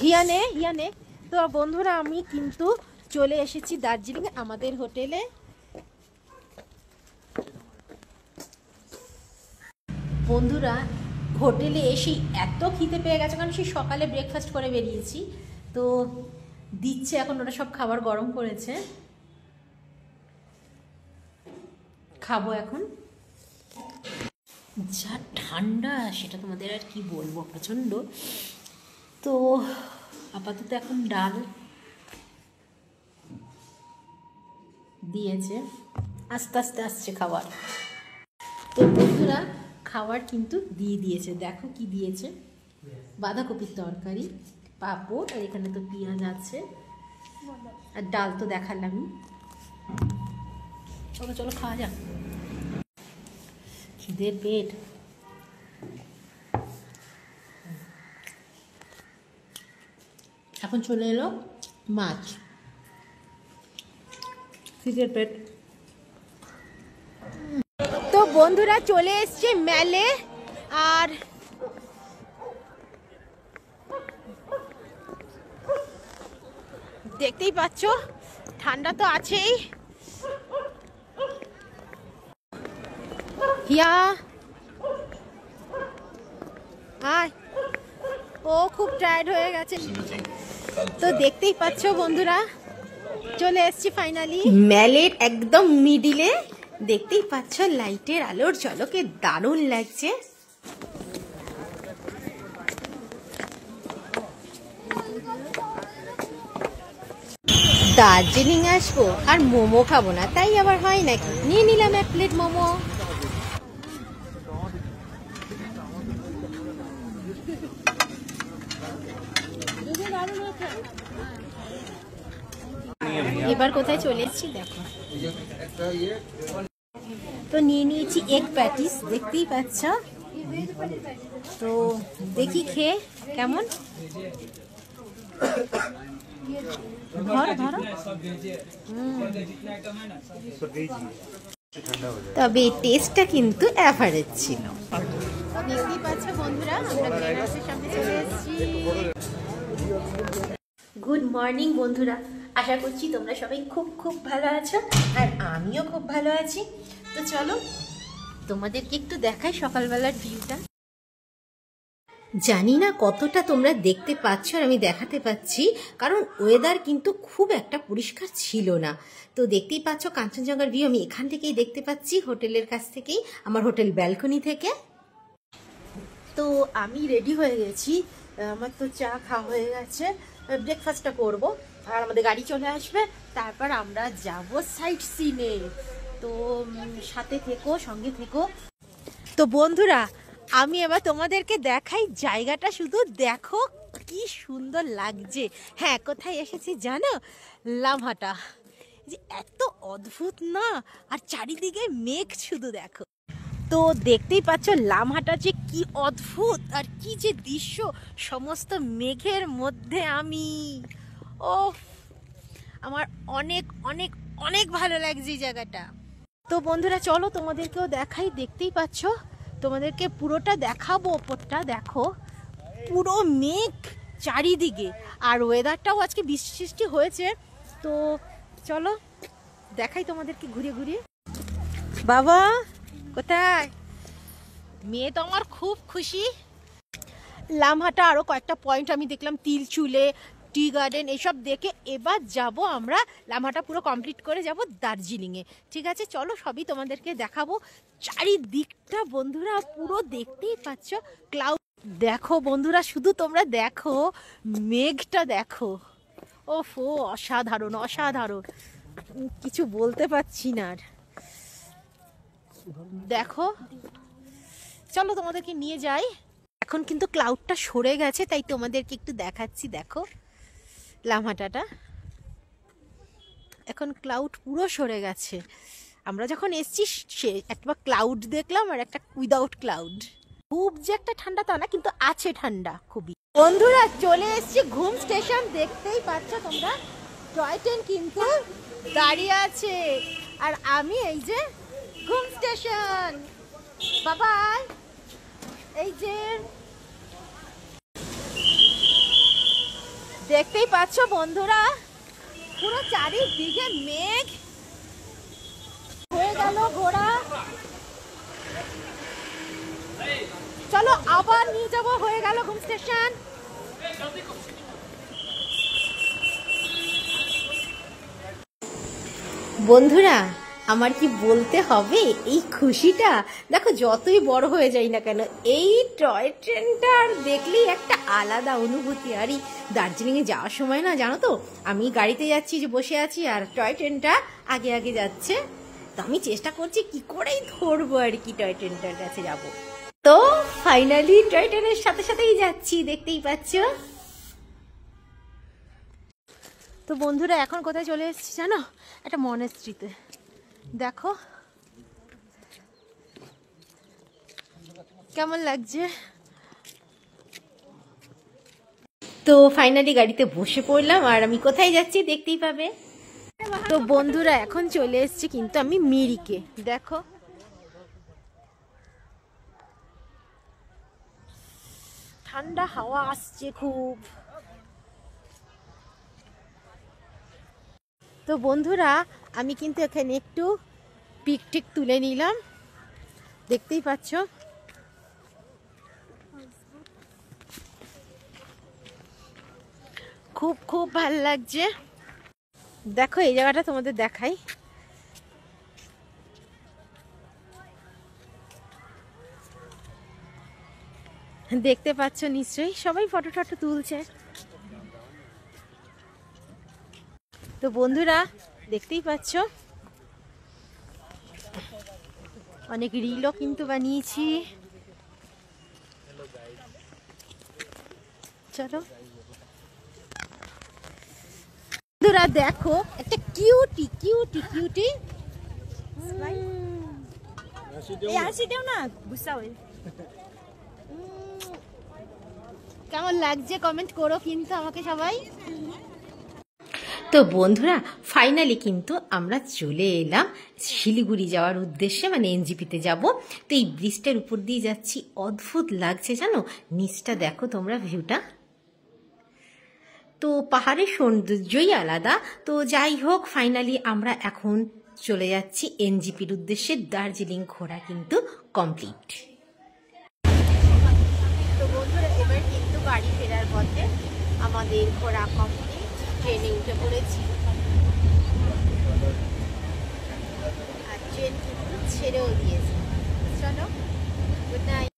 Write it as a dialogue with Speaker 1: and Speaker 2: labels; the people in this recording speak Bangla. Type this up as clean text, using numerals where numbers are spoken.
Speaker 1: হিয়ানে। তো বন্ধুরা আমি কিন্তু চলে এসেছি দার্জিলিং আমাদের হোটেলে। বন্ধুরা হোটেলে এসে এত খিদে পেয়ে গেছে, কারণ সেই সকালে ব্রেকফাস্ট করে বেরিয়েছি। তো দিচ্ছে এখন, ওরা সব খাবার গরম করেছে, খাবো এখন। যা ঠান্ডা সেটা তোমাদের আর কি বলবো, প্রচণ্ড। তো আপাতত এখন ডাল দিয়েছে, আস্তে আস্তে আসছে খাবার। তো বন্ধুরা খাবার কিন্তু দিয়ে দিয়েছে, দেখো কি দিয়েছে, বাঁধাকপির তরকারি, পাঁপড়, আর এখানে তো পেঁয়াজ আছে, আর ডাল তো দেখালামই। চলো চলো খাওয়া যাক, খিদের পেট। এখন চলে এলো মাছ, খিদের পেট। তো বন্ধুরা চলে এসছে মেলে, আর দেখতেই পাচ্ছ ঠান্ডা তো আছেই। হিয়া আয়, ও খুব টায়ার্ড হয়ে গেছে। তো দেখতেই পাচ্ছ বন্ধুরা চলে এসছি ফাইনালি মেলের একদম মিডিলে। দেখতেই পাচ্ছ লাইটের আলোর ঝলকে দারুণ লাগছে। দার্জিলিং আসবো আর মোমো খাবো না, তাই আবার হয় নাকি, নিয়ে নিলাম এক প্লেট মোমো। এবার কোথায় চলে এসেছি দেখো, তো নিয়ে নিয়েছি এগ প্যাটিস, দেখতেই পাচ্ছ। তো দেখি খেয়ে কেমন, তবে টেস্টটা কিন্তু অ্যাভারেজ ছিল। দেখতেই পাচ্ছ বন্ধুরা আমরা গ্লেনার্সের সামনে চলে এসেছি। গুড মর্নিং বন্ধুরা, আশা করছি তোমরা সবাই খুব খুব ভালো আছো, আর আমিও খুব ভালো আছি। তো চলো তোমাদেরকে একটু দেখাই সকালবেলার ভিউটা। জানি না কতটা তোমরা দেখতে পাচ্ছ আর আমি দেখাতে পাচ্ছি, কারণ ওয়েদার কিন্তু খুব একটা পরিষ্কার ছিল না। তো দেখতেই পাচ্ছ কাঞ্চনজঙ্ঘার ভিউ আমি এখান থেকেই দেখতে পাচ্ছি, হোটেলের কাছ থেকেই, আমার হোটেল ব্যালকনি থেকে। তো আমি রেডি হয়ে গেছি, আমার তো চা খাওয়া হয়ে গেছে, ব্রেকফাস্টটা করব, আর আমাদের গাড়ি চলে আসবে, তারপর আমরা যাব সাইট সিনে। তো সাথে থেকো, সঙ্গে থেকো। তো বন্ধুরা আমি এবার তোমাদেরকে দেখাই জায়গাটা, শুধু দেখো কি সুন্দর লাগছে। হ্যাঁ, কোথায় এসেছি জানো? লামহাটা। যে এত অদ্ভুত না, আর চারিদিকে মেঘ শুধু দেখো। তো দেখতেই পাচ্ছ লামহাটা যে কি অদ্ভুত, আর কি যে দৃশ্য, সমস্ত মেঘের মধ্যে আমি। ও আমার অনেক অনেক অনেক ভালো লাগছে এই জায়গাটা। তো বন্ধুরা চলো তোমাদেরকেও দেখাই, দেখতেই পাচ্ছ, তোমাদেরকে পুরোটা দেখাবো। ওপরটা দেখো, পুরো মেঘ চারিদিকে, আর ওয়েদারটাও আজকে বৃষ্টি হয়েছে। তো চলো দেখাই তোমাদেরকে ঘুরে ঘুরে। বাবা কোথায়? মেয়ে তো আমার খুব খুশি। লামহাটা আরো কয়েকটা পয়েন্ট আমি দেখলাম, তিলচুলে, টি গার্ডেন, এসব দেখে এবার যাব আমরা, লামহাটা পুরো কমপ্লিট করে যাব দার্জিলিংয়ে। ঠিক আছে চলো সবই তোমাদেরকে দেখাবো। চারিদিকটা বন্ধুরা পুরো দেখতেই পাচ্ছ ক্লাউড। দেখো বন্ধুরা, শুধু তোমরা দেখো মেঘটা দেখো, ওফো অসাধারণ অসাধারণ, কিছু বলতে পারছি না আর। দেখো চলো তোমাদেরকে নিয়ে যাই। এখন কিন্তু ক্লাউডটা সরে গেছে, তাই তোমাদেরকে একটু দেখাচ্ছি। দেখো লামহাটাটা, এখন ক্লাউড পুরো সরে গেছে। আমরা যখন এসছি সে একটা ক্লাউড দেখলাম, আর একটা উইদাউট ক্লাউড। খুব যে একটা ঠান্ডা তা না, কিন্তু আছে ঠান্ডা খুবই। বন্ধুরা চলে এসছি ঘুম স্টেশন, দেখতেই পাচ্ছ তোমরা, টয় ট্রেন কিন্তু দাঁড়িয়ে আছে, আর আমি এই যে ঘুম স্টেশন। বাবাই, এই যে দেখতেই পাচ্ছ বন্ধুরা, পুরো চারিদিকে মেঘ হয়ে গেল ঘোড়া। চলো আবার নিয়ে যাবো, হয়ে গেল ঘুম স্টেশন। বন্ধুরা আমার কি বলতে হবে, এই খুশিটা দেখো যতই বড় হয়ে যাই না কেন, এই টয় ট্রেনটা দেখলেই একটা আলাদা অনুভূতি। আর এই দার্জিলিংয়ে যাওয়ার সময় না জানো তো, আমি গাড়িতে যাচ্ছি, যে বসে আছি, আর টয় ট্রেনটা আগে আগে যাচ্ছে। তো আমি চেষ্টা করছি কি করেই ধরবো আর কি, টয় ট্রেনটার কাছে যাব। তো ফাইনালি টয় ট্রেনের সাথে সাথেই যাচ্ছি, দেখতেই পাচ্ছ। তো বন্ধুরা এখন কোথায় চলে এসেছি জানো, একটা মনেস্ট্রিতে। দেখো কেমন লাগছে। তো ফাইনালি গাড়িতে বসে পড়লাম, আর আমি কোথায় যাচ্ছি দেখতেই পাবে। তো বন্ধুরা এখন চলে এসেছি কিন্তু আমি মিরিকে। দেখো ঠান্ডা হাওয়া আসছে খুব। তো বন্ধুরা আমি কিন্তু এখানে একটু পিকটিক তুলে নিলাম, দেখতেই পাচ্ছ। খুব খুব ভালো লাগছে। দেখো এই জায়গাটা তোমাদের দেখাই। দেখতে পাচ্ছ নিশ্চয়ই, সবাই ফটো টটো তুলছে। তো বন্ধুরা দেখতেই পাচ্ছ অনেক রিলও কিন্তু বানিয়েছি। চলো বন্ধুরা দেখো একটা কিউটি কিউটি কিউটি। কেমন লাগছে কমেন্ট করো কিন্তু আমাকে সবাই। তো বন্ধুরা ফাইনালি কিন্তু আমরা চলে এলাম শিলিগুড়ি যাওয়ার উদ্দেশ্যে, মানে এনজিপিতে যাব। তো এই ব্রিজটার উপর দিয়ে যাচ্ছি, অদ্ভুত লাগছে জানো, নিচটা দেখো তোমরা ভিউটা। তো পাহাড়ের সৌন্দর্যই আলাদা। তো যাই হোক ফাইনালি আমরা এখন চলে যাচ্ছি এনজিপির উদ্দেশ্যে। দার্জিলিং ঘোরা কিন্তু কমপ্লিট। তো বন্ধুরা এবার কিন্তু বাড়ি ফেরার পথে আমাদের ঘোরা কমপ্লিট, ট্রেনে উঠে পড়েছি। আর ট্রেন কিন্তু ছেড়েও দিয়েছে। চলো গুড নাইট।